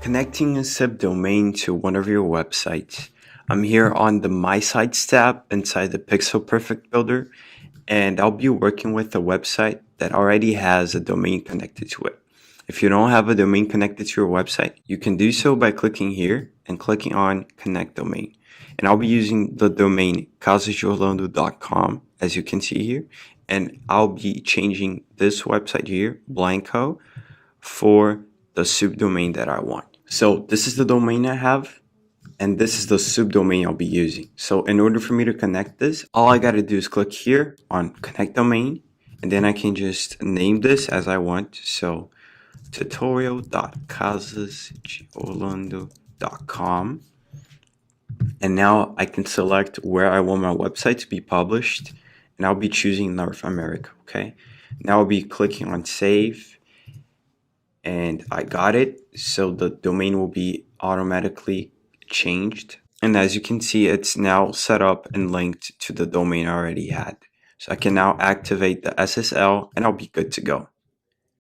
Connecting a subdomain to one of your websites. I'm here on the My Sites tab inside the Pixel Perfect Builder, and I'll be working with a website that already has a domain connected to it. If you don't have a domain connected to your website, you can do so by clicking here and clicking on Connect Domain. And I'll be using the domain casasdeorlando.com, as you can see here, and I'll be changing this website here, Blanco, for the subdomain that I want. So this is the domain I have, and this is the subdomain I'll be using. So in order for me to connect this, all I got to do is click here on Connect Domain, and then I can just name this as I want. So tutorial.casasdeorlando.com. And now I can select where I want my website to be published, and I'll be choosing North America, okay? Now I'll be clicking on Save, and I got it. So the domain will be automatically changed. And as you can see, it's now set up and linked to the domain I already had. So I can now activate the SSL and I'll be good to go.